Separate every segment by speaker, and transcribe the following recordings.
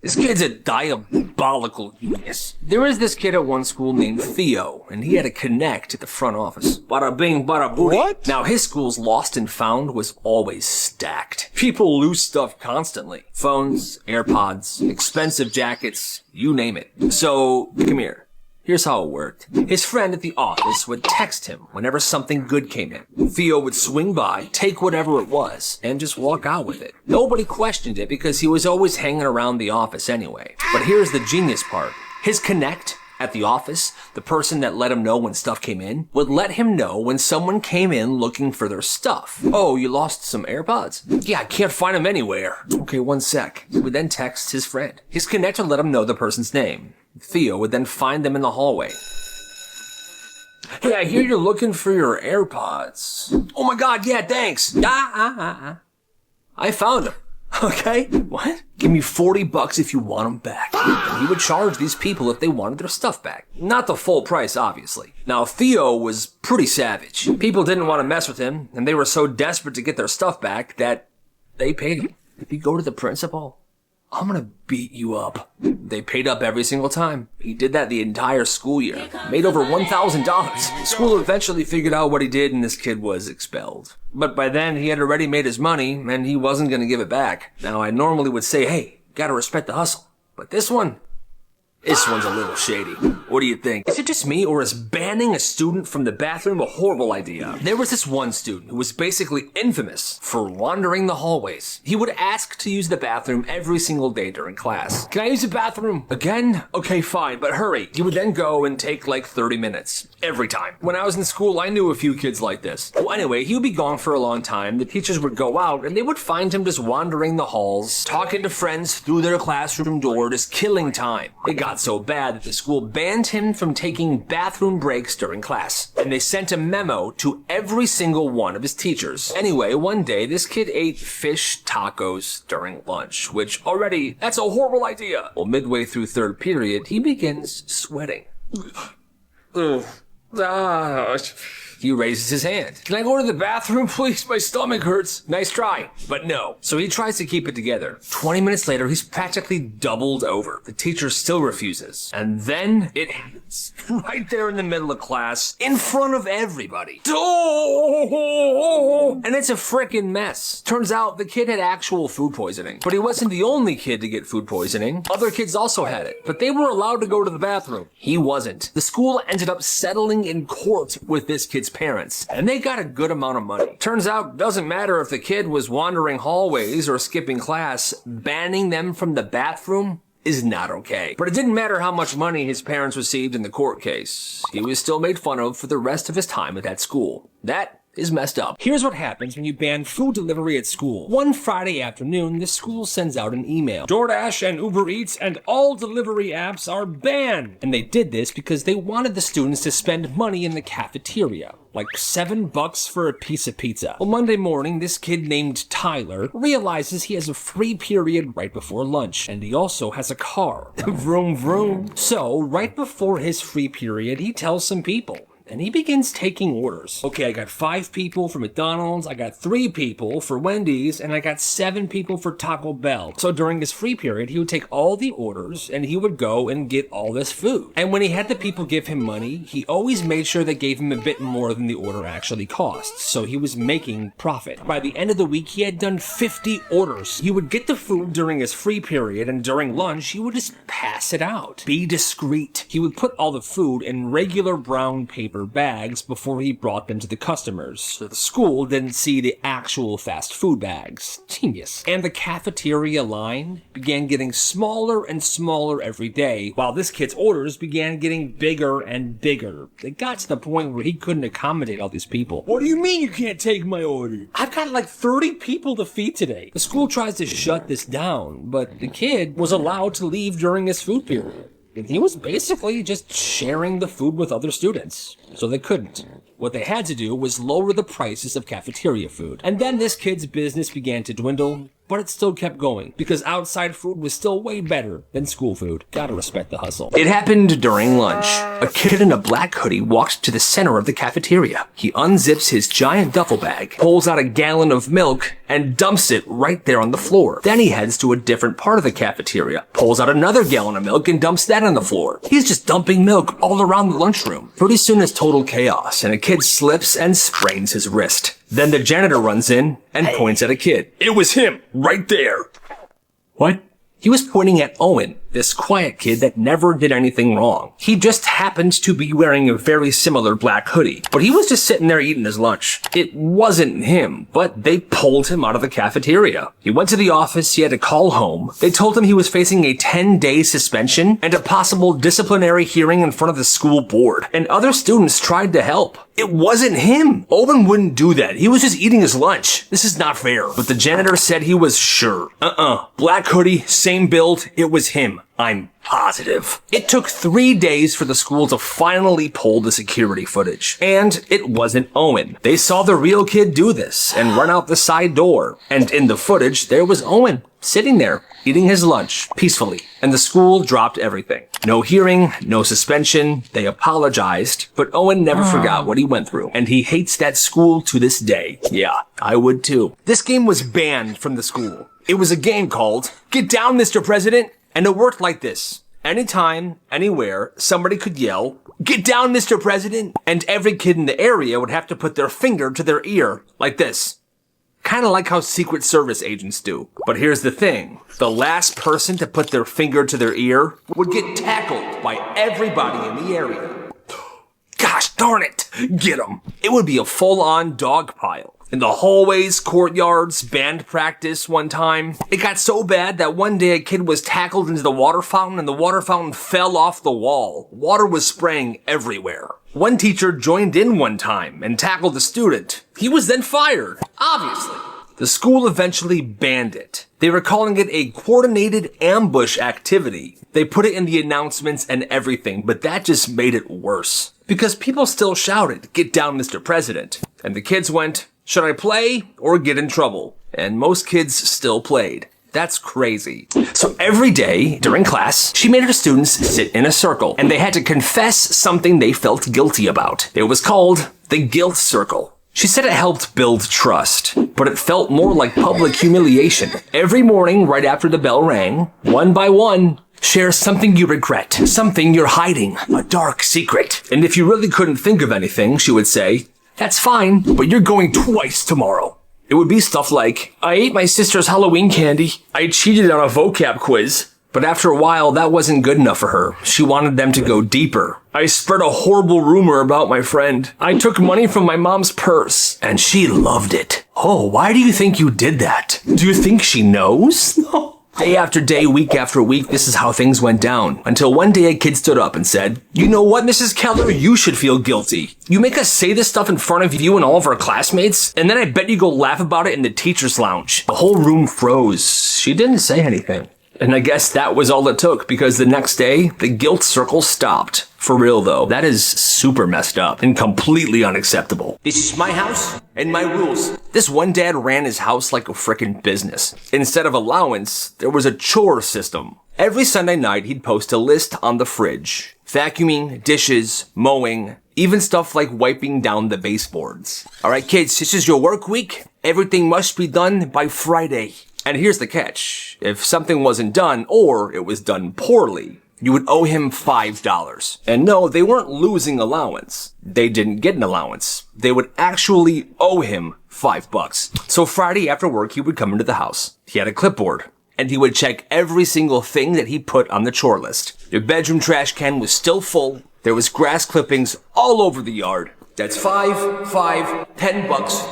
Speaker 1: This kid's a diabolical genius. There was this kid at one school named Theo, and he had a connect at the front office. Bada bing, bada booty.
Speaker 2: What?
Speaker 1: Now, his school's lost and found was always stacked. People lose stuff constantly. Phones, AirPods, expensive jackets, you name it. So, come here. Here's how it worked. His friend at the office would text him whenever something good came in. Theo would swing by, take whatever it was, and just walk out with it. Nobody questioned it because he was always hanging around the office anyway. But here's the genius part. His connect at the office, the person that let him know when stuff came in, would let him know when someone came in looking for their stuff. Oh, you lost some AirPods? Yeah, I can't find them anywhere. Okay, one sec. He would then text his friend. His connect would let him know the person's name. Theo would then find them in the hallway. Hey, I hear you're looking for your AirPods. Oh my god, yeah, thanks. I found them. Okay? What? Give me $40 if you want them back. And he would charge these people if they wanted their stuff back. Not the full price, obviously. Now, Theo was pretty savage. People didn't want to mess with him, and they were so desperate to get their stuff back that they paid him. If you go to the principal, I'm gonna beat you up. They paid up every single time. He did that the entire school year. Made over $1,000. The school eventually figured out what he did and this kid was expelled. But by then, he had already made his money and he wasn't gonna give it back. Now, I normally would say, hey, gotta respect the hustle. But this one's a little shady. What do you think? Is it just me, or is banning a student from the bathroom a horrible idea? There was this one student who was basically infamous for wandering the hallways. He would ask to use the bathroom every single day during class. Can I use the bathroom? Again? Okay, fine, but hurry. He would then go and take like 30 minutes. Every time. When I was in school, I knew a few kids like this. Well, anyway, he would be gone for a long time. The teachers would go out and they would find him just wandering the halls, talking to friends through their classroom door, just killing time. It got so bad that the school banned him from taking bathroom breaks during class. And they sent a memo to every single one of his teachers. Anyway, one day, this kid ate fish tacos during lunch, which already, that's a horrible idea. Well, midway through third period, he begins sweating. He raises his hand. Can I go to the bathroom, please? My stomach hurts. Nice try. But no. So he tries to keep it together. 20 minutes later, he's practically doubled over. The teacher still refuses. And then it happens. Right there in the middle of class, in front of everybody. And it's a frickin' mess. Turns out the kid had actual food poisoning. But he wasn't the only kid to get food poisoning. Other kids also had it. But they were allowed to go to the bathroom. He wasn't. The school ended up settling in court with this kid's parents, and they got a good amount of money. Turns out, doesn't matter if the kid was wandering hallways or skipping class, banning them from the bathroom is not okay. But it didn't matter how much money his parents received in the court case. He was still made fun of for the rest of his time at that school. That is messed up. Here's what happens when you ban food delivery at school. One Friday afternoon, the school sends out an email. DoorDash and Uber Eats and all delivery apps are banned. And they did this because they wanted the students to spend money in the cafeteria. Like $7 for a piece of pizza. Well, Monday morning, this kid named Tyler realizes he has a free period right before lunch. And he also has a car. Vroom vroom. So, right before his free period, he tells some people. And he begins taking orders. Okay, I got 5 people for McDonald's, I got 3 people for Wendy's, and I got 7 people for Taco Bell. So during his free period, he would take all the orders and he would go and get all this food. And when he had the people give him money, he always made sure they gave him a bit more than the order actually cost. So he was making profit. By the end of the week, he had done 50 orders. He would get the food during his free period, and during lunch, he would just pass it out. Be discreet. He would put all the food in regular brown paper bags before he brought them to the customers, so the school didn't see the actual fast food bags. Genius. And the cafeteria line began getting smaller and smaller every day, while this kid's orders began getting bigger and bigger. It got to the point where he couldn't accommodate all these people. What do you mean you can't take my order? I've got like 30 people to feed today. The school tries to shut this down, but the kid was allowed to leave during his food period. And he was basically just sharing the food with other students. So they couldn't. What they had to do was lower the prices of cafeteria food. And then this kid's business began to dwindle. but it still kept going because outside food was still way better than school food. Gotta respect the hustle. It happened during lunch. A kid in a black hoodie walked to the center of the cafeteria. He unzips his giant duffel bag, pulls out a gallon of milk, and dumps it right there on the floor. Then he heads to a different part of the cafeteria, pulls out another gallon of milk, and dumps that on the floor. He's just dumping milk all around the lunchroom. Pretty soon it's total chaos, and a kid slips and sprains his wrist. Then the janitor runs in and points at a kid. It was him, right there. What? He was pointing at Owen, this quiet kid that never did anything wrong. He just happened to be wearing a very similar black hoodie, but he was just sitting there eating his lunch. It wasn't him, but they pulled him out of the cafeteria. He went to the office, he had to call home. They told him he was facing a 10-day suspension and a possible disciplinary hearing in front of the school board, and other students tried to help. It wasn't him. Owen wouldn't do that. He was just eating his lunch. This is not fair. But the janitor said he was sure. Black hoodie, same build. It was him. I'm positive. It took 3 days for the school to finally pull the security footage. And it wasn't Owen. They saw the real kid do this and run out the side door. And in the footage, there was Owen sitting there, eating his lunch peacefully. And the school dropped everything. No hearing, no suspension. They apologized, but Owen never forgot what he went through. And he hates that school to this day. Yeah, I would too. This game was banned from the school. It was a game called Get Down, Mr. President. And it worked like this. Anytime, anywhere, somebody could yell, "Get down, Mr. President!" And every kid in the area would have to put their finger to their ear, like this. Kind of like how Secret Service agents do. But here's the thing. The last person to put their finger to their ear would get tackled by everybody in the area. Gosh darn it! Get 'em! It would be a full-on dog pile. In the hallways, courtyards, band practice one time. It got so bad that one day a kid was tackled into the water fountain and the water fountain fell off the wall. Water was spraying everywhere. One teacher joined in one time and tackled a student. He was then fired, obviously. The school eventually banned it. They were calling it a coordinated ambush activity. They put it in the announcements and everything, but that just made it worse. Because people still shouted, "Get down, Mr. President." And the kids went, "Should I play or get in trouble?" And most kids still played. That's crazy. So every day during class, she made her students sit in a circle and they had to confess something they felt guilty about. It was called the guilt circle. She said it helped build trust, but it felt more like public humiliation. Every morning right after the bell rang, one by one, share something you regret, something you're hiding, a dark secret. And if you really couldn't think of anything, she would say, "That's fine, but you're going twice tomorrow." It would be stuff like, "I ate my sister's Halloween candy. I cheated on a vocab quiz." But after a while, that wasn't good enough for her. She wanted them to go deeper. "I spread a horrible rumor about my friend. I took money from my mom's purse." And she loved it. "Oh, why do you think you did that? Do you think she knows?" No. Day after day, week after week, this is how things went down. Until one day a kid stood up and said, "You know what, Mrs. Keller? You should feel guilty. You make us say this stuff in front of you and all of our classmates, and then I bet you go laugh about it in the teacher's lounge." The whole room froze. She didn't say anything. And I guess that was all it took, because the next day, the guilt circle stopped. For real though, that is super messed up and completely unacceptable. This is my house and my rules. This one dad ran his house like a frickin' business. Instead of allowance, there was a chore system. Every Sunday night, he'd post a list on the fridge. Vacuuming, dishes, mowing, even stuff like wiping down the baseboards. Alright kids, this is your work week. Everything must be done by Friday. And here's the catch. If something wasn't done, or it was done poorly, you would owe him $5. And no, they weren't losing allowance. They didn't get an allowance. They would actually owe him $5. So Friday after work, he would come into the house. He had a clipboard, and he would check every single thing that he put on the chore list. The bedroom trash can was still full. There was grass clippings all over the yard. That's $10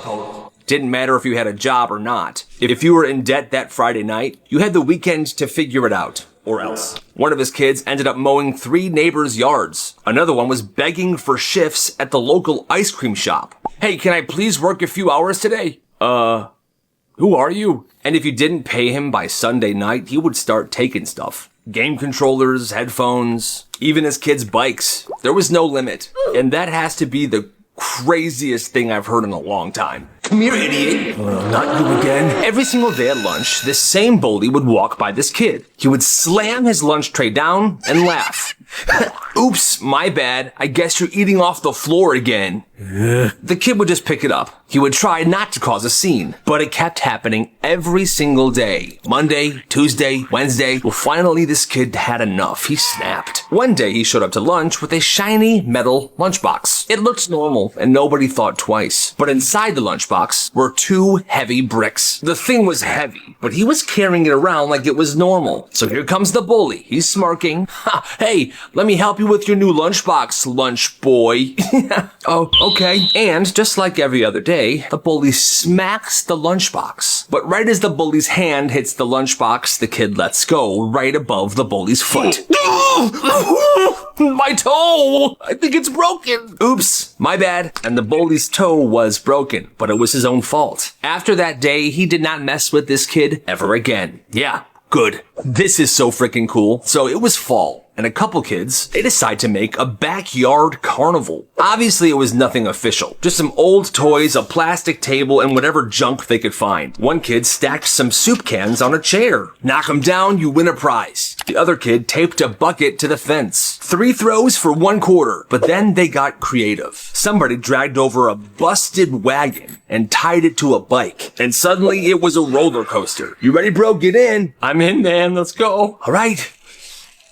Speaker 1: total. Didn't matter if you had a job or not. If you were in debt that Friday night, you had the weekend to figure it out. Or else. One of his kids ended up mowing 3 neighbors' yards. Another one was begging for shifts at the local ice cream shop. "Hey, can I please work a few hours today?" Who are you? And if you didn't pay him by Sunday night, he would start taking stuff. Game controllers, headphones, even his kids' bikes. There was no limit. And that has to be the craziest thing I've heard in a long time. Come here, idiot. Oh, not you again. Every single day at lunch, this same bully would walk by this kid. He would slam his lunch tray down and laugh. Oops, my bad. I guess you're eating off the floor again. The kid would just pick it up. He would try not to cause a scene, but it kept happening every single day. Monday, Tuesday, Wednesday. Well, finally this kid had enough. He snapped. One day he showed up to lunch with a shiny metal lunchbox. It looked normal and nobody thought twice. But inside the lunchbox were 2 heavy bricks. The thing was heavy, but he was carrying it around like it was normal. So here comes the bully. He's smirking. Ha, hey, let me help you with your new lunchbox, lunch boy. Oh, okay. And just like every other day, the bully smacks the lunchbox. But right as the bully's hand hits the lunchbox, the kid lets go right above the bully's foot. My toe! I think it's broken. Oops, my bad. And the bully's toe was broken, but it was his own fault. After that day, he did not mess with this kid ever again. Yeah, good. This is so freaking cool. So it was fall. And a couple kids, they decide to make a backyard carnival. Obviously, it was nothing official. Just some old toys, a plastic table, and whatever junk they could find. One kid stacked some soup cans on a chair. Knock them down, you win a prize. The other kid taped a bucket to the fence. 3 throws for 1 quarter. But then they got creative. Somebody dragged over a busted wagon and tied it to a bike. And suddenly, it was a roller coaster. You ready, bro? Get in. I'm in, man. Let's go. All right.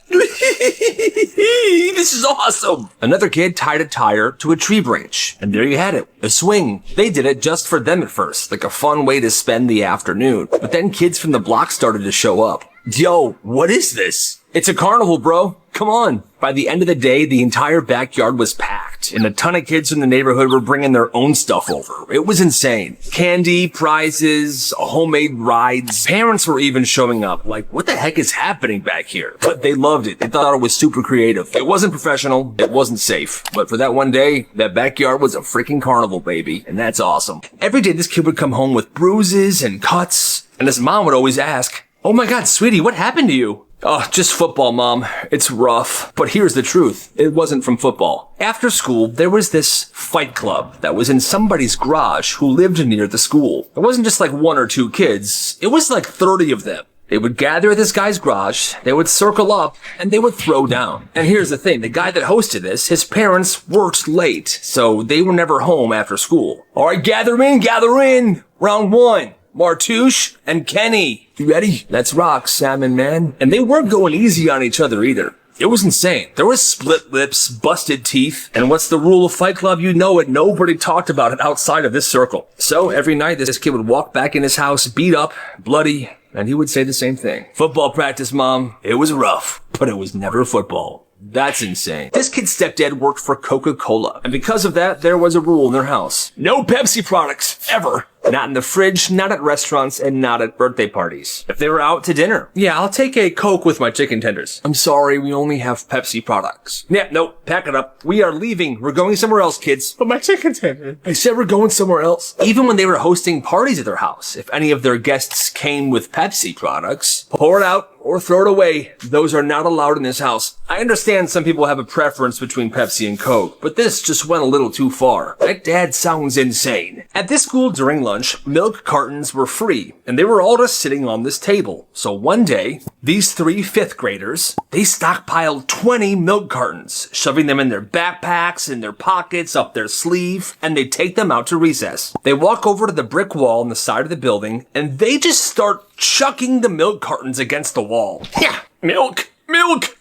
Speaker 1: This is awesome. Another kid tied a tire to a tree branch. And there you had it, a swing. They did it just for them at first, like a fun way to spend the afternoon. But then kids from the block started to show up. Yo, what is this? It's a carnival, bro. Come on. By the end of the day, the entire backyard was packed, and a ton of kids from the neighborhood were bringing their own stuff over. It was insane. Candy, prizes, homemade rides. Parents were even showing up. Like, what the heck is happening back here? But they loved it. They thought it was super creative. It wasn't professional. It wasn't safe. But for that one day, that backyard was a freaking carnival, baby. And that's awesome. Every day, this kid would come home with bruises and cuts, and his mom would always ask, "Oh my God, sweetie, what happened to you?" "Oh, just football, Mom. It's rough." But here's the truth. It wasn't from football. After school, there was this fight club that was in somebody's garage who lived near the school. It wasn't just like 1 or 2 kids. It was like 30 of them. They would gather at this guy's garage, they would circle up, and they would throw down. And here's the thing, the guy that hosted this, his parents worked late, so they were never home after school. All right, gather in. Round 1. Martouche and Kenny. You ready? Let's rock, Salmon Man. And they weren't going easy on each other either. It was insane. There was split lips, busted teeth, and what's the rule of Fight Club? You know it. Nobody talked about it outside of this circle. So every night, this kid would walk back in his house, beat up, bloody, and he would say the same thing. "Football practice, Mom. It was rough, but it was never football." That's insane. This kid's stepdad worked for Coca-Cola, and because of that, there was a rule in their house. No Pepsi products, ever. Not in the fridge, not at restaurants, and not at birthday parties. If they were out to dinner, yeah, I'll take a Coke with my chicken tenders. I'm sorry, we only have Pepsi products. Yeah, nope, pack it up. We are leaving. We're going somewhere else, kids. But my chicken tender. I said we're going somewhere else. Even when they were hosting parties at their house, if any of their guests came with Pepsi products, pour it out or throw it away. Those are not allowed in this house. I understand some people have a preference between Pepsi and Coke, but this just went a little too far. That dad sounds insane. At this school during lunch, milk cartons were free, and they were all just sitting on this table. So one day, these 3 5th graders, they stockpiled 20 milk cartons, shoving them in their backpacks, in their pockets, up their sleeve, and they take them out to recess. They walk over to the brick wall on the side of the building, and they just start chucking the milk cartons against the wall. Yeah, milk!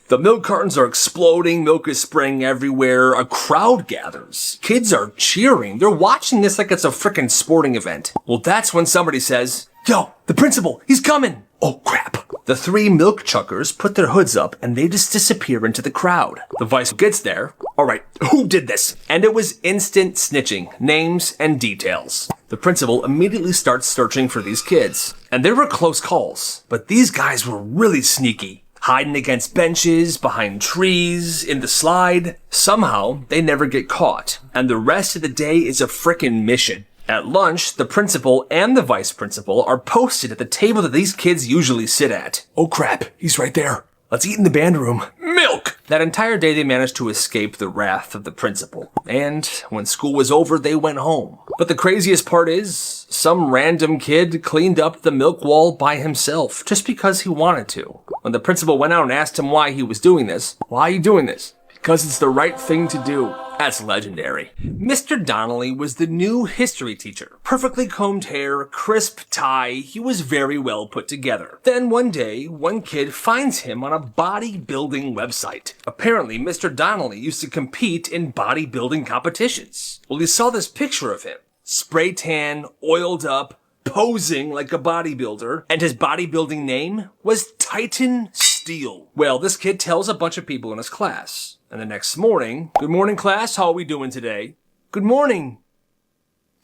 Speaker 1: The milk cartons are exploding, milk is spraying everywhere, a crowd gathers. Kids are cheering, they're watching this like it's a frickin' sporting event. Well, that's when somebody says, "Yo, the principal, he's coming!" Oh crap. The 3 milk chuckers put their hoods up and they just disappear into the crowd. The vice gets there. All right, who did this? And it was instant snitching, names and details. The principal immediately starts searching for these kids. And there were close calls, but these guys were really sneaky. Hiding against benches, behind trees, in the slide. Somehow, they never get caught. And the rest of the day is a frickin' mission. At lunch, the principal and the vice principal are posted at the table that these kids usually sit at. Oh crap, he's right there. Let's eat in the band room. Milk! That entire day they managed to escape the wrath of the principal, and when school was over they went home. But the craziest part is, some random kid cleaned up the milk wall by himself, just because he wanted to. When the principal went out and asked him why he was doing this, "Why are you doing this?" "Because it's the right thing to do." That's legendary. Mr. Donnelly was the new history teacher. Perfectly combed hair, crisp tie, he was very well put together. Then one day, one kid finds him on a bodybuilding website. Apparently, Mr. Donnelly used to compete in bodybuilding competitions. Well, he saw this picture of him. Spray tan, oiled up, posing like a bodybuilder, and his bodybuilding name was Titan Steel. Well, this kid tells a bunch of people in his class. And the next morning, "Good morning, class. How are we doing today?" "Good morning,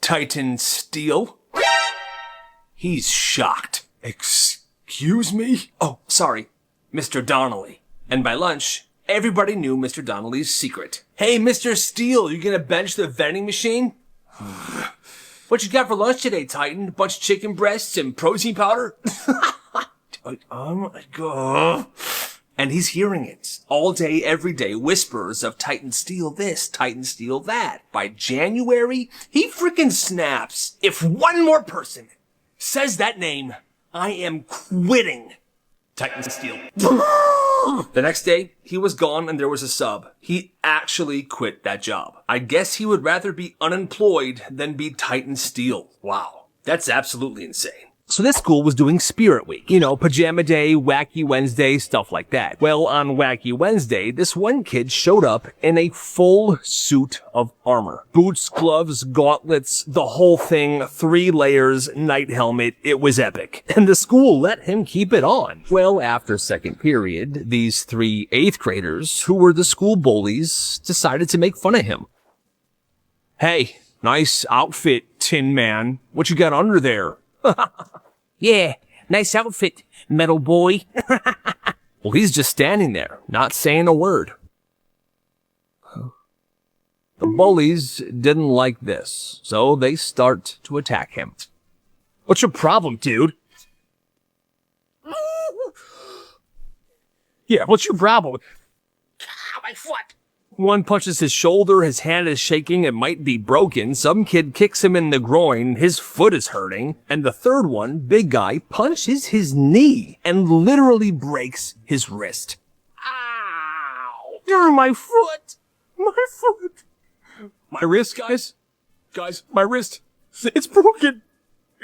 Speaker 1: Titan Steel." He's shocked. "Excuse me?" "Oh, sorry, Mr. Donnelly." And by lunch, everybody knew Mr. Donnelly's secret. "Hey, Mr. Steel, you gonna bench the vending machine?" "What you got for lunch today, Titan? A bunch of chicken breasts and protein powder?" "Oh my God." And he's hearing it all day, every day, whispers of Titan Steel this, Titan Steel that. By January, he freaking snaps. "If one more person says that name, I am quitting Titan Steel." The next day, he was gone and there was a sub. He actually quit that job. I guess he would rather be unemployed than be Titan Steel. Wow, that's absolutely insane. So this school was doing Spirit Week. You know, Pajama Day, Wacky Wednesday, stuff like that. Well, on Wacky Wednesday, this one kid showed up in a full suit of armor. Boots, gloves, gauntlets, the whole thing, 3 layers, night helmet. It was epic. And the school let him keep it on. Well, after second period, these 3 8th graders, who were the school bullies, decided to make fun of him. "Hey, nice outfit, Tin Man. What you got under there?" "Yeah, nice outfit, metal boy." Well, he's just standing there, not saying a word. The bullies didn't like this, so they start to attack him. "What's your problem, dude?" "Yeah, what's your problem?" "My foot." One punches his shoulder, his hand is shaking, it might be broken. Some kid kicks him in the groin, his foot is hurting. And the third one, big guy, punches his knee and literally breaks his wrist. "Ow! My foot! My foot! My wrist, guys! Guys, my wrist! It's broken!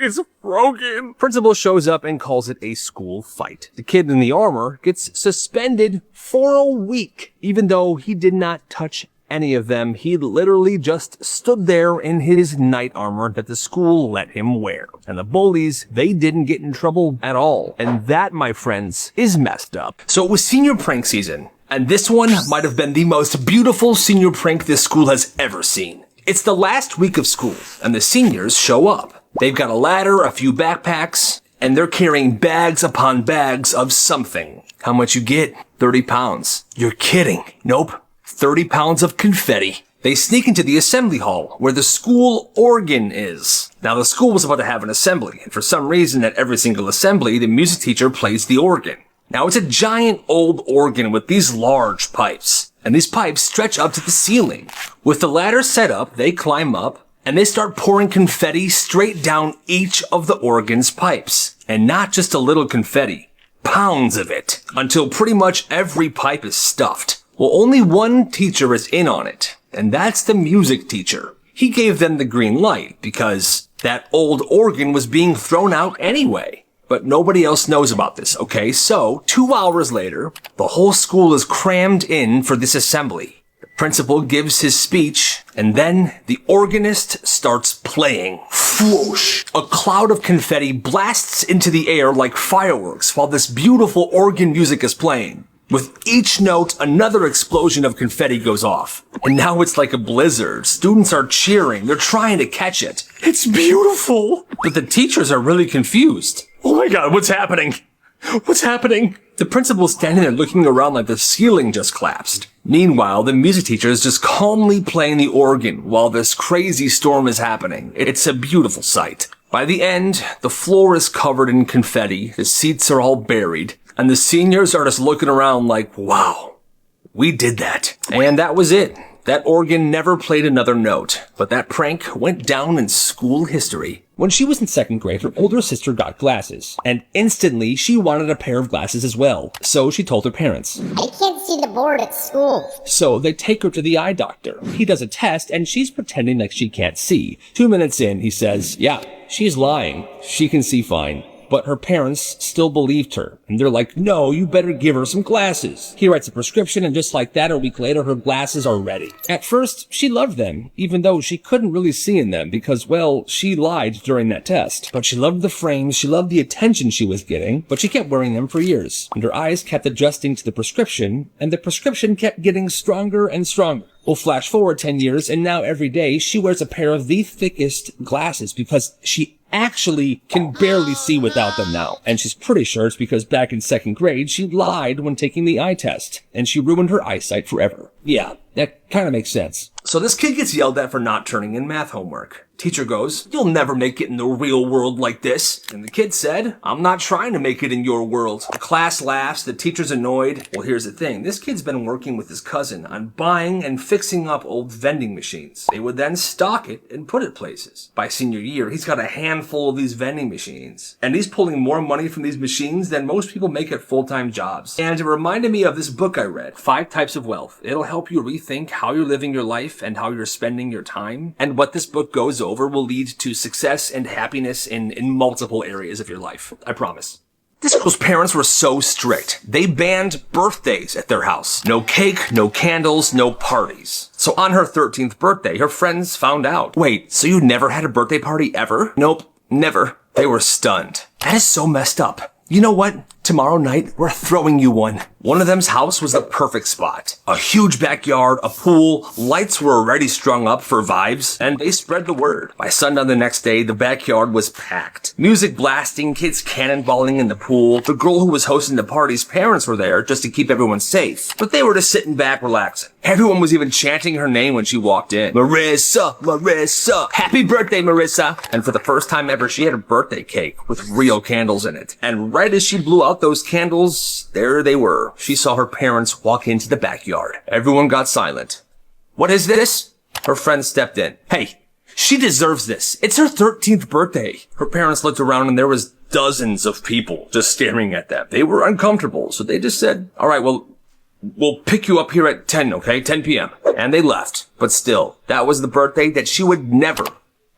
Speaker 1: It's broken!" Principal shows up and calls it a school fight. The kid in the armor gets suspended for a week, even though he did not touch any of them. He literally just stood there in his knight armor that the school let him wear. And the bullies, they didn't get in trouble at all. And that, my friends, is messed up. So it was senior prank season. And this one might have been the most beautiful senior prank this school has ever seen. It's the last week of school, and the seniors show up. They've got a ladder, a few backpacks, and they're carrying bags upon bags of something. How much you get? 30 pounds. You're kidding. Nope. 30 pounds of confetti. They sneak into the assembly hall, where the school organ is. Now, the school was about to have an assembly, and for some reason at every single assembly, the music teacher plays the organ. Now, it's a giant old organ with these large pipes, and these pipes stretch up to the ceiling. With the ladder set up, they climb up, and they start pouring confetti straight down each of the organ's pipes. And not just a little confetti, pounds of it, until pretty much every pipe is stuffed. Well, only one teacher is in on it, and that's the music teacher. He gave them the green light because that old organ was being thrown out anyway. But nobody else knows about this, okay? So, 2 hours later, the whole school is crammed in for this assembly. Principal gives his speech, and then the organist starts playing. Whoosh! A cloud of confetti blasts into the air like fireworks while this beautiful organ music is playing. With each note, another explosion of confetti goes off. And now it's like a blizzard. Students are cheering. They're trying to catch it. It's beautiful! But the teachers are really confused. "Oh my God, what's happening? What's happening?" The principal's standing there looking around like the ceiling just collapsed. Meanwhile, the music teacher is just calmly playing the organ while this crazy storm is happening. It's a beautiful sight. By the end, the floor is covered in confetti, the seats are all buried, and the seniors are just looking around like, wow, We did that. And that was it. That organ never played another note, but that prank went down in school history. When she was in second grade, her older sister got glasses, and instantly she wanted a pair of glasses as well. So she told her parents.
Speaker 2: I can't see the board at school.
Speaker 1: So they take her to the eye doctor. He does a test, and she's pretending like she can't see. 2 minutes in, he says, yeah, she's lying. She can see fine. But her parents still believed her, and they're like, no, you better give her some glasses. He writes a prescription, and just like that, a week later, her glasses are ready. At first, she loved them, even though she couldn't really see in them because, well, she lied during that test. But she loved the frames, she loved the attention she was getting, but she kept wearing them for years. And her eyes kept adjusting to the prescription, and the prescription kept getting stronger and stronger. We'll flash forward 10 years, and now every day, she wears a pair of the thickest glasses because she actually can barely see without them now. And she's pretty sure it's because back in second grade, she lied when taking the eye test, and she ruined her eyesight forever. Yeah, that kind of makes sense. So this kid gets yelled at for not turning in math homework. Teacher goes, you'll never make it in the real world like this. And the kid said, I'm not trying to make it in your world. The class laughs, the teacher's annoyed. Well, here's the thing. This kid's been working with his cousin on buying and fixing up old vending machines. They would then stock it and put it places. By senior year, he's got a handful of these vending machines. And he's pulling more money from these machines than most people make at full-time jobs. And it reminded me of this book I read, 5 Types of Wealth. It'll help you rethink how you're living your life and how you're spending your time. And what this book goes over will lead to success and happiness in multiple areas of your life. I promise. This girl's parents were so strict. They banned birthdays at their house. No cake, no candles, no parties. So on her 13th birthday, her friends found out. Wait, so you never had a birthday party ever? Nope, never. They were stunned. That is so messed up. You know what? Tomorrow night, we're throwing you one. One of them's house was the perfect spot. A huge backyard, a pool, lights were already strung up for vibes, and they spread the word. By sundown the next day, the backyard was packed. Music blasting, kids cannonballing in the pool. The girl who was hosting the party's parents were there just to keep everyone safe, but they were just sitting back relaxing. Everyone was even chanting her name when she walked in. Marissa, Marissa, happy birthday, Marissa. And for the first time ever, she had a birthday cake with real candles in it. And right as she blew out those candles, there they were. She saw her parents walk into the backyard. Everyone got silent. What is this? Her friend stepped in. Hey, she deserves this. It's her 13th birthday. Her parents looked around and there was dozens of people just staring at them. They were uncomfortable, so they just said, all right, well, we'll pick you up here at 10, okay? 10 p.m. And they left. But still, that was the birthday that she would never,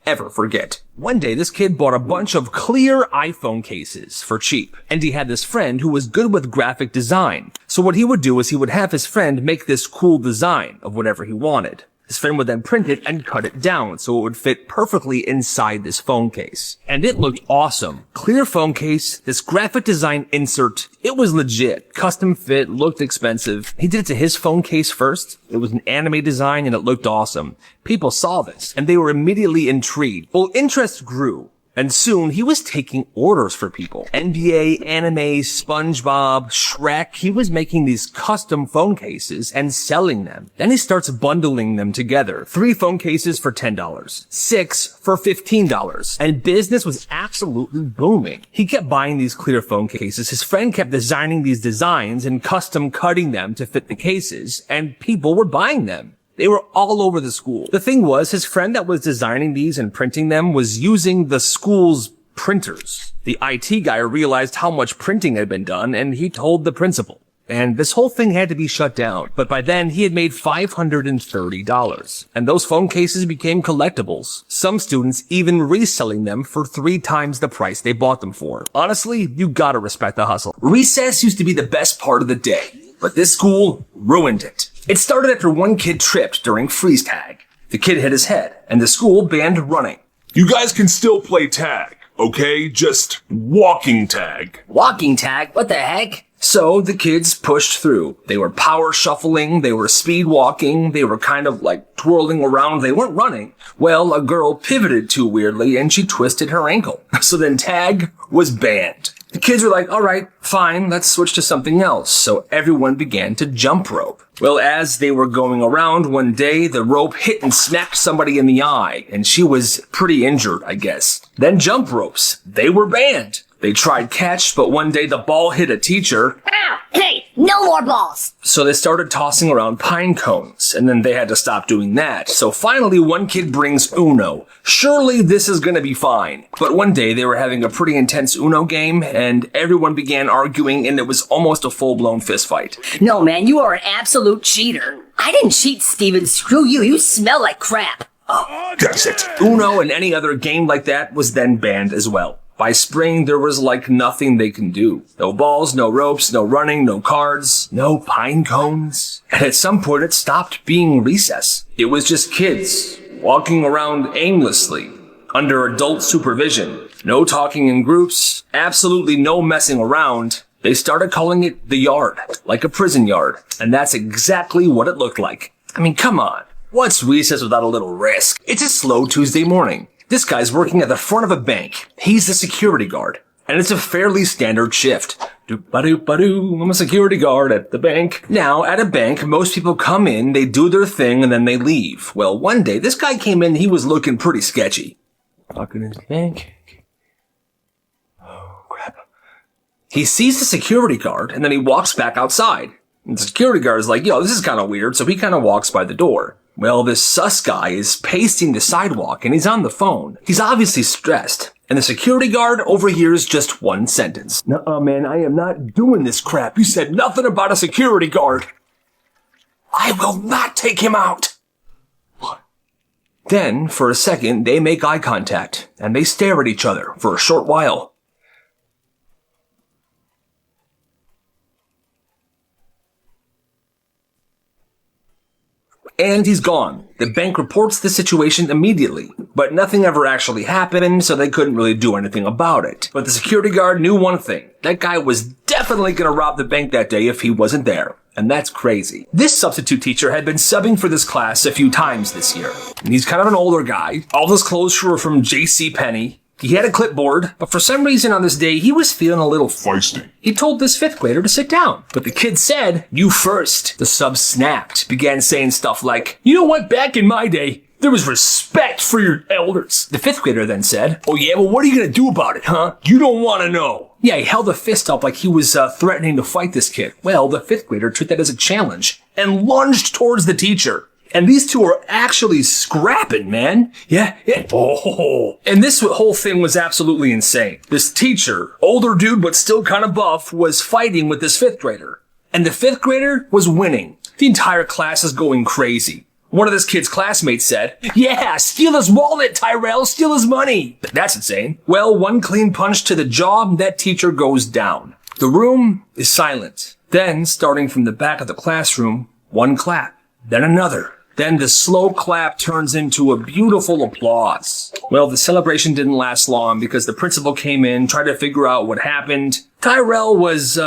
Speaker 1: ever forget. One day, this kid bought a bunch of clear iPhone cases for cheap. And he had this friend who was good with graphic design. So what he would do is he would have his friend make this cool design of whatever he wanted. His friend would then print it and cut it down so it would fit perfectly inside this phone case. And it looked awesome. Clear phone case, this graphic design insert, it was legit. Custom fit, looked expensive. He did it to his phone case first. It was an anime design and it looked awesome. People saw this and they were immediately intrigued. Well, interest grew. And soon, he was taking orders for people. NBA, anime, SpongeBob, Shrek. He was making these custom phone cases and selling them. Then he starts bundling them together. 3 phone cases for $10. 6 for $15. And business was absolutely booming. He kept buying these clear phone cases. His friend kept designing these designs and custom cutting them to fit the cases. And people were buying them. They were all over the school. The thing was, his friend that was designing these and printing them was using the school's printers. The IT guy realized how much printing had been done, and he told the principal. And this whole thing had to be shut down. But by then, he had made $530. And those phone cases became collectibles. Some students even reselling them for 3 times the price they bought them for. Honestly, you gotta respect the hustle. Recess used to be the best part of the day, but this school ruined it. It started after one kid tripped during freeze tag. The kid hit his head, and the school banned running.
Speaker 3: You guys can still play tag, okay? Just walking tag.
Speaker 1: Walking tag? What the heck? So the kids pushed through. They were power shuffling, they were speed walking, they were kind of like twirling around, they weren't running. Well, a girl pivoted too weirdly and she twisted her ankle. So then tag was banned. The kids were like, all right, fine, let's switch to something else. So everyone began to jump rope. Well, as they were going around one day, the rope hit and smacked somebody in the eye, and she was pretty injured, I guess. Then jump ropes. They were banned. They tried catch, but one day the ball hit a teacher.
Speaker 2: Ow! Hey, no more balls!
Speaker 1: So they started tossing around pine cones, and then they had to stop doing that. So finally, one kid brings Uno. Surely this is gonna be fine. But one day they were having a pretty intense Uno game, and everyone began arguing, and it was almost a full-blown fist fight.
Speaker 4: No, man, you are an absolute cheater. I didn't cheat, Steven. Screw you. You smell like crap.
Speaker 3: That's it.
Speaker 1: Uno and any other game like that was then banned as well. By spring, there was like nothing they can do. No balls, no ropes, no running, no cards, no pine cones. And at some point, it stopped being recess. It was just kids walking around aimlessly under adult supervision. No talking in groups, absolutely no messing around. They started calling it the yard, like a prison yard. And that's exactly what it looked like. I mean, come on. What's recess without a little risk? It's a slow Tuesday morning. This guy's working at the front of a bank. He's the security guard. And it's a fairly standard shift. Doop-ba-doop-ba-doo, I'm a security guard at the bank. Now, at a bank, most people come in, they do their thing, and then they leave. Well, one day, this guy came in, he was looking pretty sketchy. Walking in the bank. Oh, crap. He sees the security guard, and then he walks back outside. And the security guard is like, yo, this is kind of weird, so he kind of walks by the door. Well, this sus guy is pacing the sidewalk, and he's on the phone. He's obviously stressed. And the security guard overhears just one sentence. Nuh-uh, man, I am not doing this crap. You said nothing about a security guard. I will not take him out. What? Then, for a second, they make eye contact, and they stare at each other for a short while. And he's gone. The bank reports the situation immediately, but nothing ever actually happened, so they couldn't really do anything about it. But the security guard knew one thing. That guy was definitely gonna rob the bank that day if he wasn't there. And that's crazy. This substitute teacher had been subbing for this class a few times this year. And he's kind of an older guy. All his clothes were from JCPenney. He had a clipboard, but for some reason on this day, he was feeling a little
Speaker 3: Feisty.
Speaker 1: He told this fifth grader to sit down. But the kid said, you first. The sub snapped, began saying stuff like, you know what, back in my day, there was respect for your elders. The fifth grader then said, oh yeah, well what are you gonna do about it, huh? You don't wanna know. Yeah, he held a fist up like he was threatening to fight this kid. Well, the fifth grader took that as a challenge and lunged towards the teacher. And these two are actually scrapping, man. Yeah. Oh. And this whole thing was absolutely insane. This teacher, older dude but still kind of buff, was fighting with this fifth grader. And the fifth grader was winning. The entire class is going crazy. One of this kid's classmates said, yeah, steal his wallet, Tyrell, steal his money. That's insane. Well, one clean punch to the jaw, and that teacher goes down. The room is silent. Then, starting from the back of the classroom, one clap, then another. Then the slow clap turns into a beautiful applause. Well, the celebration didn't last long because the principal came in, tried to figure out what happened. Tyrell was,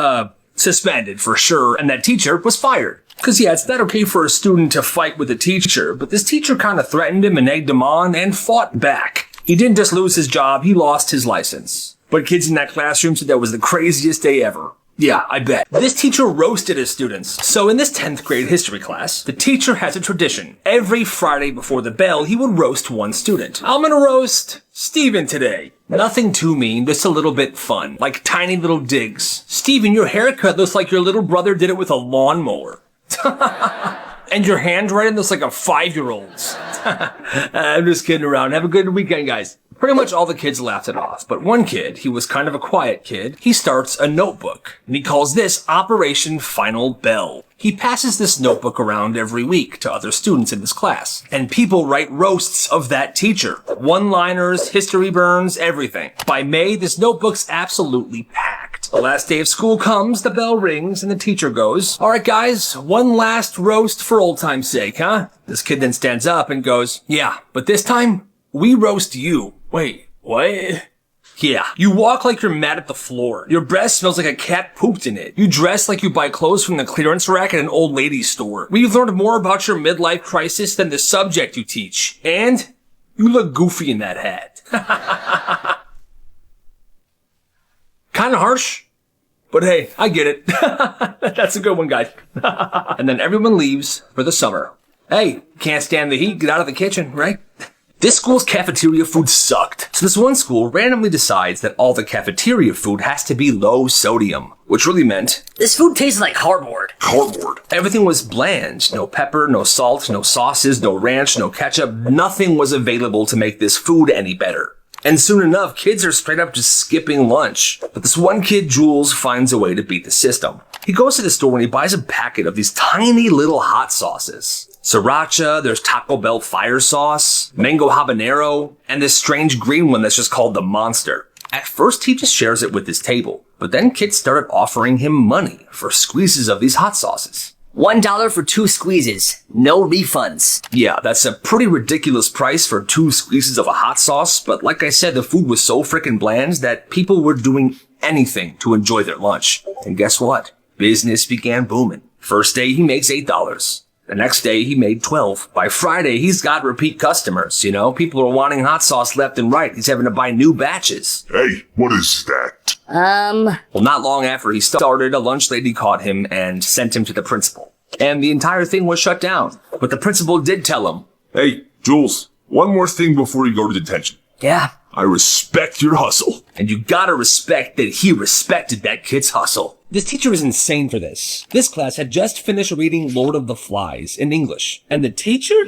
Speaker 1: suspended for sure, and that teacher was fired. Because, yeah, it's not okay for a student to fight with a teacher, but this teacher kind of threatened him and egged him on and fought back. He didn't just lose his job, he lost his license. But kids in that classroom said that was the craziest day ever. Yeah, I bet. This teacher roasted his students. So in this 10th grade history class, the teacher has a tradition. Every Friday before the bell, he would roast one student. I'm gonna roast Steven today. Nothing too mean, just a little bit fun. Like tiny little digs. Steven, your haircut looks like your little brother did it with a lawnmower. And your handwriting looks like a 5-year-old's. I'm just kidding around. Have a good weekend, guys. Pretty much all the kids laughed it off, but one kid, he was kind of a quiet kid, he starts a notebook, and he calls this Operation Final Bell. He passes this notebook around every week to other students in this class, and people write roasts of that teacher. One-liners, history burns, everything. By May, this notebook's absolutely packed. The last day of school comes, the bell rings, and the teacher goes, all right, guys, one last roast for old time's sake, huh? This kid then stands up and goes, yeah, but this time, we roast you. Wait, what? Yeah, you walk like you're mad at the floor. Your breath smells like a cat pooped in it. You dress like you buy clothes from the clearance rack at an old lady's store. We've learned more about your midlife crisis than the subject you teach. And you look goofy in that hat. Kinda harsh, but hey, I get it. That's a good one, guys. And then everyone leaves for the summer. Hey, can't stand the heat, get out of the kitchen, right? This school's cafeteria food sucked. So this one school randomly decides that all the cafeteria food has to be low sodium, which really meant
Speaker 4: This food tastes like cardboard.
Speaker 3: Cardboard.
Speaker 1: everything was bland. No pepper, no salt, no sauces, no ranch, no ketchup. Nothing was available to make this food any better. And soon enough, kids are straight up just skipping lunch. But this one kid, Jules, finds a way to beat the system. He goes to the store and he buys a packet of these tiny little hot sauces. Sriracha, there's Taco Bell fire sauce, mango habanero, and this strange green one that's just called the Monster. At first, he just shares it with his table. But then kids started offering him money for squeezes of these hot sauces.
Speaker 4: $1 for 2 squeezes. No refunds.
Speaker 1: Yeah, that's a pretty ridiculous price for 2 squeezes of a hot sauce, but like I said, the food was so freaking bland that people were doing anything to enjoy their lunch. And guess what? Business began booming. First day, he makes $8. The next day, he made $12. By Friday, he's got repeat customers, People are wanting hot sauce left and right. He's having to buy new batches.
Speaker 3: Hey, what is that?
Speaker 1: Well, not long after he started, a lunch lady caught him and sent him to the principal. And the entire thing was shut down. But the principal did tell him,
Speaker 3: Hey, Jules, one more thing before you go to detention.
Speaker 4: Yeah.
Speaker 3: I respect your hustle.
Speaker 1: and you gotta respect that he respected that kid's hustle. This teacher is insane for this. This class had just finished reading Lord of the Flies in English, and the teacher?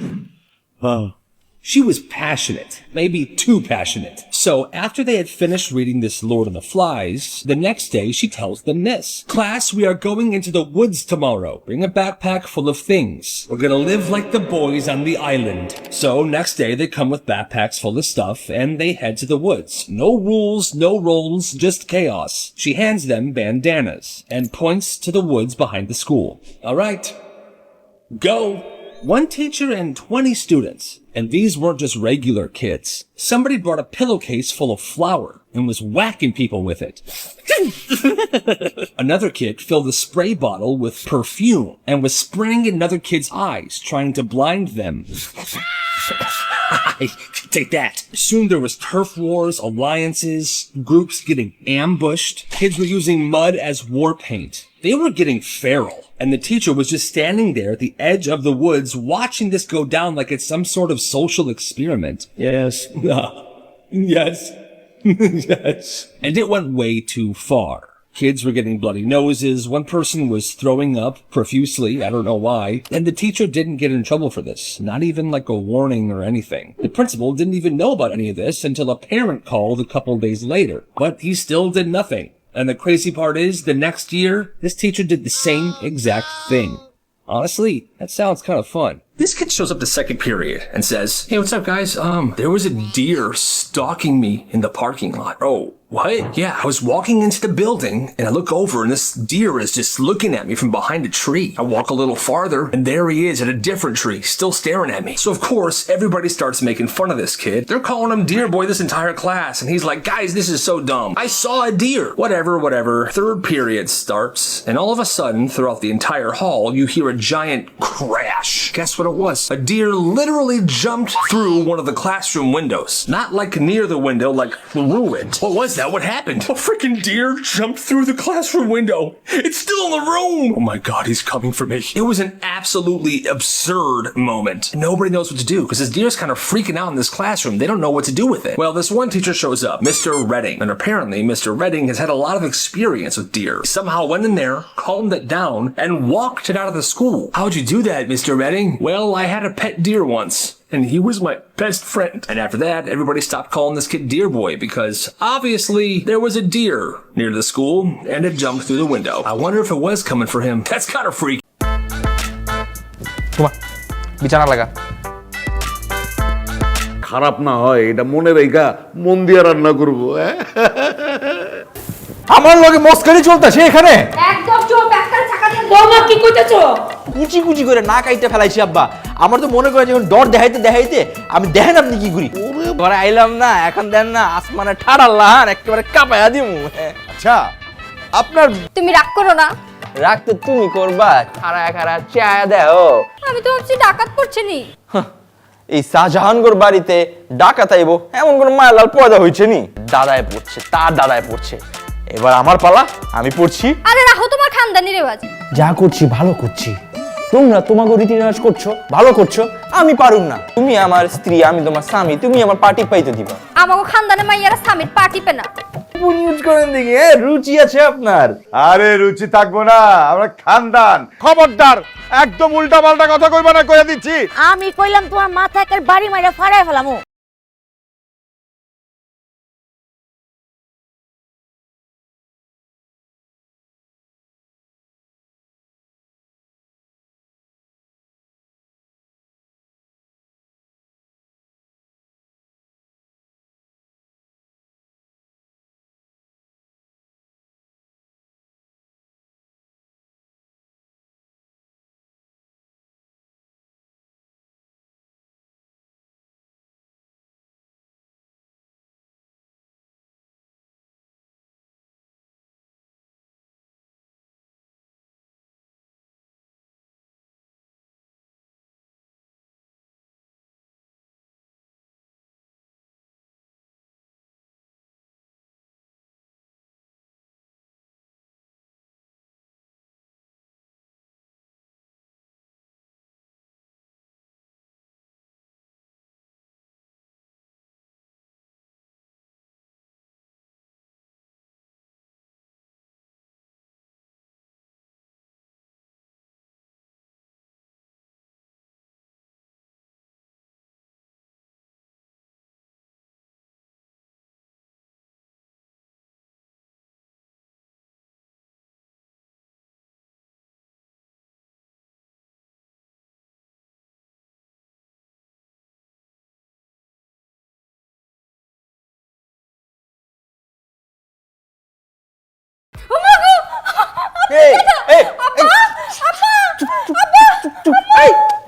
Speaker 1: She was passionate, maybe too passionate. So after they had finished reading this Lord of the Flies, the next day she tells them this. Class, we are going into the woods tomorrow. Bring a backpack full of things. We're gonna live like the boys on the island. So next day they come with backpacks full of stuff and they head to the woods. No rules, no roles, just chaos. She hands them bandanas and points to the woods behind the school. All right, go. One teacher and 20 students. And these weren't just regular kids. Somebody brought a pillowcase full of flour and was whacking people with it. Another kid filled a spray bottle with perfume and was spraying in another kid's eyes, trying to blind them. Take that. Soon there was turf wars, alliances, groups getting ambushed. Kids were using mud as war paint. They were getting feral. And the teacher was just standing there at the edge of the woods watching this go down like it's some sort of social experiment. Yes. Yes. Yes. And it went way too far. Kids were getting bloody noses. One person was throwing up profusely. I don't know why. And the teacher didn't get in trouble for this. Not even like a warning or anything. The principal didn't even know about any of this until a parent called a couple days later. But he still did nothing. And the crazy part is, the next year, this teacher did the same exact thing. Honestly, that sounds kind of fun. This kid shows up the second period and says, "Hey, what's up, guys? There was a deer stalking me in the parking lot." "Oh, what?" "Yeah, I was walking into the building and I look over and this deer is just looking at me from behind a tree. I walk a little farther and there he is at a different tree, still staring at me." So of course, everybody starts making fun of this kid. They're calling him Deer Boy this entire class and he's like, "Guys, this is so dumb. I saw a deer." Whatever. Third period starts and all of a sudden, throughout the entire hall, you hear a giant crash. Guess what it was? A deer literally jumped through one of the classroom windows. Not like near the window, like through it. What was that? What happened? A freaking deer jumped through the classroom window. It's still in the room. Oh my God, he's coming for me. It was an absolutely absurd moment. Nobody knows what to do because this deer's kind of freaking out in this classroom. They don't know what to do with it. Well, this one teacher shows up, Mr. Redding. And apparently, Mr. Redding has had a lot of experience with deer. He somehow went in there, calmed it down, and walked it out of the school. "How'd you do that, Mr. Redding?" "Well, I had a pet deer once, and he was my best friend." And after that, everybody stopped calling this kid Deer Boy because obviously there was a deer near the school and it jumped through the window. I wonder if it was coming for him. That's kind of freaky.
Speaker 5: বিছানা লাগা
Speaker 6: খারাপ না হয় এটা মনে রেখা মন দিয়ে রান্না করবো
Speaker 5: আমার লগে মস্কারি চলতেছে এখানে
Speaker 7: একদম চুপ একটা টাকা দিয়ে বৌমা কি কইতেছো
Speaker 5: কুচি কুচি করে না কাইটা ফেলাইছি আব্বা আমার তো মনে করে যখন ডর দেখাইতে আমি দেখেন আপনি কি করি ঘরে আইলাম না এখন দেন না আসমানে ঠাড়াল্লা আর একেবারে কাঁপায়া দিমু
Speaker 6: আচ্ছা আপনার
Speaker 7: তুমি রাগ করো না
Speaker 5: রাখতে তুমি করবা খাড়া চায়া দেও
Speaker 7: আমি তো ভাবছি ডাকাত পড়ছে নি
Speaker 5: এই শাহজাহানগর বাড়িতে ডাকাত আইব এমন কোন মায়ালাল পয়দা হইছে নি দাদায় পড়ছে তার দাদায় পড়ছে এবার আমার পালা আমি পড়ছি
Speaker 7: আরে রাখো তোমার খানদানি রেওয়াজ
Speaker 8: যা করছি ভালো করছি
Speaker 5: তোমরা তোমাকে রীতি রেওয়াজ করছো, ভালো করছো, আমি পারুম না। তুমি আমার স্ত্রী, আমি তোমার স্বামী, তুমি আমার পার্টি পাইতে দিবা।
Speaker 7: আমাকে খানদানে মাইয়ারা স্বামীর পার্টি পে না।
Speaker 5: ইউজ করেন দেখি, রুচি আছে আপনার।
Speaker 8: আরে রুচি থাকবো না, আমরা খানদান। খবরদার, একদম উল্টা পাল্টা কথা কইবা না, কইয়া দিচ্ছি।
Speaker 2: আমি কইলাম তোমার মাথা একের বাড়ি মাইরা ফাড়াই ফেলামু।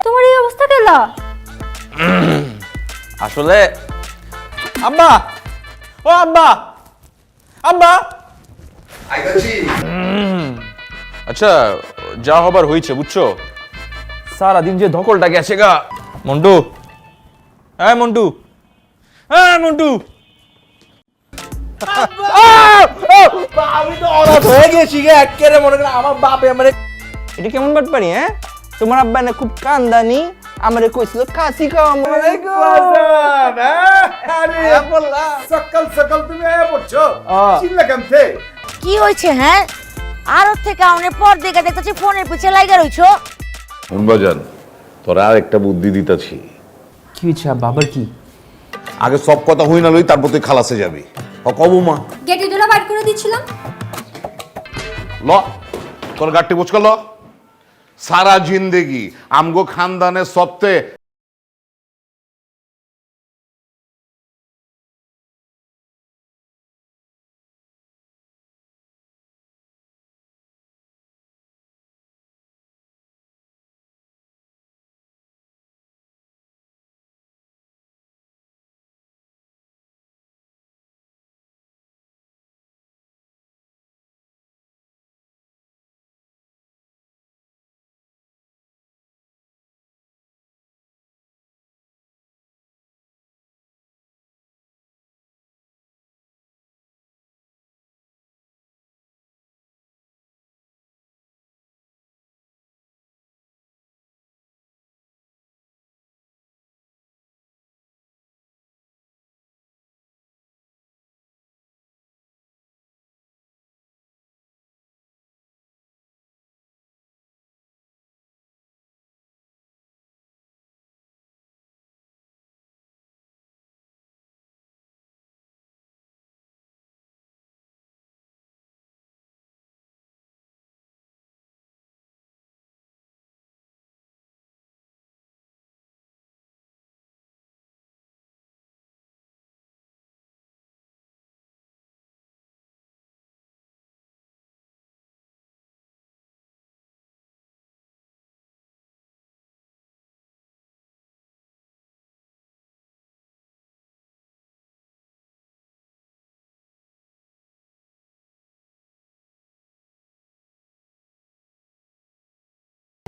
Speaker 7: তোমার এই অবস্থা কেলা?
Speaker 5: আসলে আব্বা, ও আব্বা, আব্বা আচ্ছা, যা হবার হয়েছে বুঝছো, সারাদিন যে ধকলটা গেছে গা। মন্টু, হ্যাঁ মন্টু, হ্যাঁ মন্টু, আমি তো অনাথ হয়ে গেছি গে একেবারে, মনে করে আমার বাপে আমারে। এটা কেমন বাট পারি? হ্যাঁ, তোমার আব্বা না খুব কান্দানি, আমারে কইছিল কাশি খাওয়া।
Speaker 8: সকাল সকাল তুমি আয়া পড়ছো, চিল্লা কেমতে?
Speaker 2: কি হয়েছে? হ্যাঁ, আরো থেকে অনেক পর দেখে দেখতেছি ফোনের পিছে লাগা রইছো।
Speaker 6: বাজান, তোরা আর একটা বুদ্ধি দিতেছি।
Speaker 5: কি হয়েছে আব্বা? আবার কি?
Speaker 6: আগে সব কথা হই না লই, তারপর তুই খালাসে যাবি। কবু মা
Speaker 7: গেটে দুটো বাইর করে দিচ্ছিলাম।
Speaker 6: ল, তোর গাড়টি বুঝকা ল। সারা জিন্দেগি আমগো খানদানের সবতে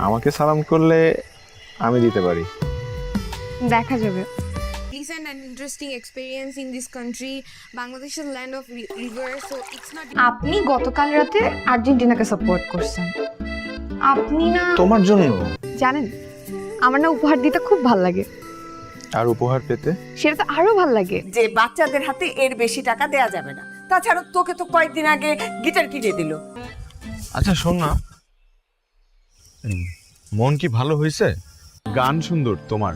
Speaker 9: আমাকে সালাম করলে আমি দিতে পারি।
Speaker 7: দেখা যাবে।
Speaker 10: Recent and interesting experience in this country. Bangladesh is a land of rivers, so it's not.
Speaker 7: আপনি গতকাল রাতে আর্জেন্টিনাকে সাপোর্ট করছেন। আপনি না
Speaker 9: তোমার জন্য
Speaker 10: জানেন আমার না উপহার দিতে খুব ভাল লাগে,
Speaker 9: আর উপহার পেতে?
Speaker 10: সেটা তো আরো ভাল লাগে।
Speaker 4: যে বাচ্চাদের হাতে এর বেশি টাকা দেয়া যাবে না। তাছাড়া তোকে তো কয়েকদিন আগে গিটার কিনে দিল।
Speaker 9: আচ্ছা শোন না, মন কি ভালো হয়েছে? গান সুন্দর তোমার।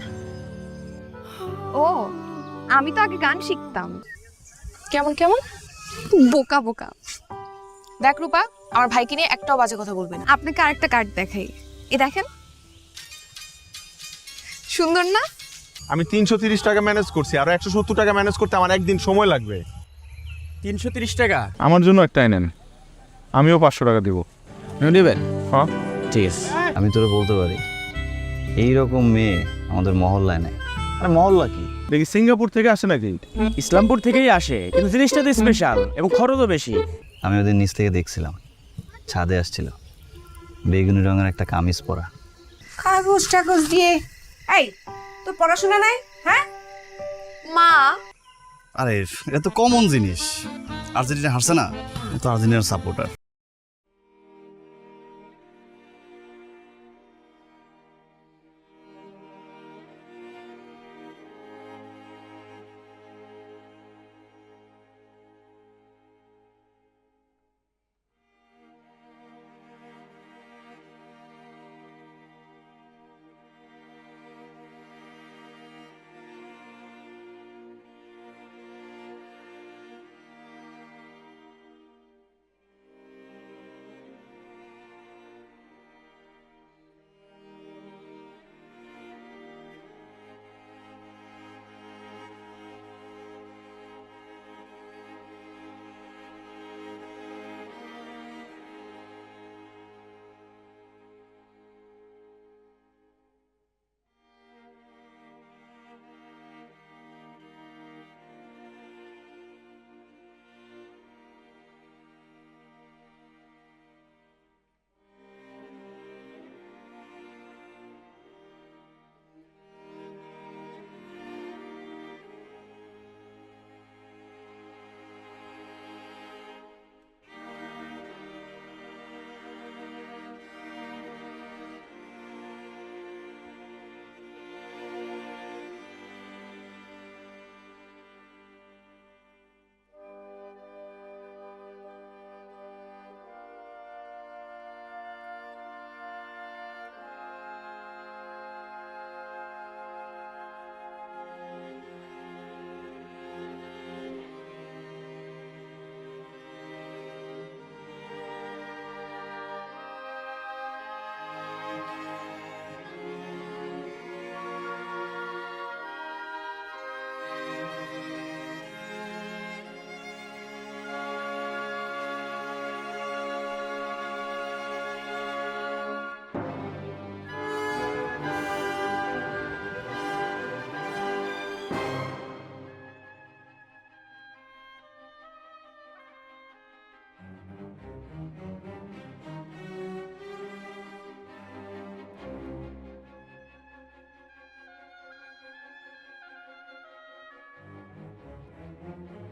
Speaker 10: ও আমি তো আগে গান শিখতাম। কেমন কেমন? বোকা বোকা।
Speaker 11: দেখ রূপা, আমার ভাইকে নিয়ে একটাও বাজে কথা বলবে না।
Speaker 10: আপনাকে আরেকটা কার্ড দেখাই, এ দেখেন, সুন্দর না?
Speaker 9: আমি 330 টাকা ম্যানেজ করছি, আর 170 টাকা ম্যানেজ করতে আমার একদিন সময় লাগবে।
Speaker 5: 330 টাকা
Speaker 9: আমার জন্য একটাই নেন, আমিও 500 টাকা দিব।
Speaker 5: নেবেন?
Speaker 9: হ্যাঁ
Speaker 5: ঠিক আছে। আমি তোরে বলতে পারি, এইরকম মেয়ে আমাদের মহল্লায় নাই। আরে মহল্লা কি,
Speaker 9: দেখি সিঙ্গাপুর থেকে আসে নাকি?
Speaker 5: ইসলামপুর থেকেই আসে, কিন্তু জিনিসটা তো স্পেশাল এবং খরচও বেশি। আমি ওদের নিচ থেকে দেখছিলাম, ছাদে আসছিল, বেগুনি রঙের একটা কামিজ পরা।
Speaker 4: কাগজ টাগজ দিয়ে। এই তোর পড়াশোনা নাই? হ্যাঁ
Speaker 10: মা
Speaker 5: আরে এটা তো কমন জিনিস, আর্জেন্টিনা হারছে না, তো আর্জেন্টিনার সাপোর্টার।